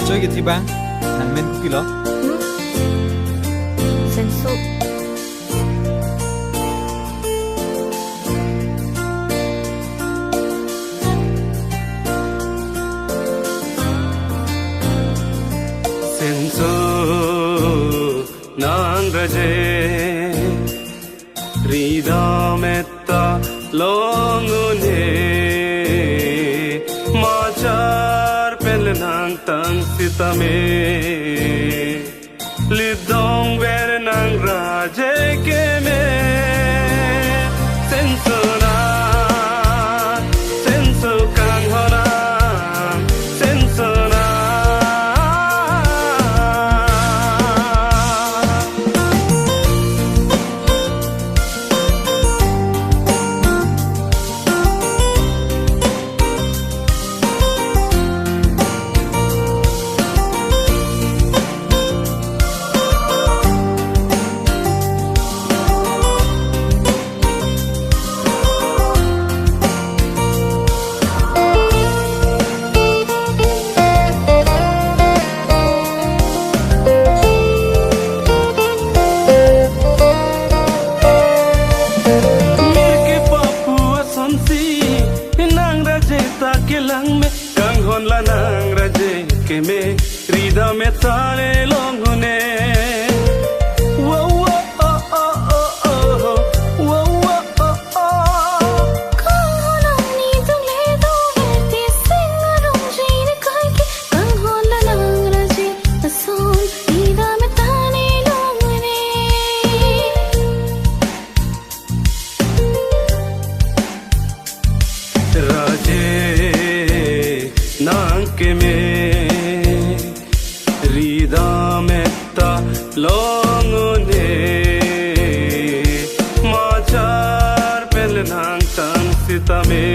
Acoy gitu bang, hangmen ku kilo. Sensu. Sensu nang raje rida metta longune majar pel nang tang sitame lidong ver nang raje ke me sensu na sensu kang hona sensu na Kanghon lanang raje ke me rida me tale longune wo wo oh oh oh oh wo wo oh oh Kanghon ni tung le do verti singarong jine kai ki kanghon lanang raje ason rida me tane longune raje nang ke me rida metta longune majar pel nang tang sitame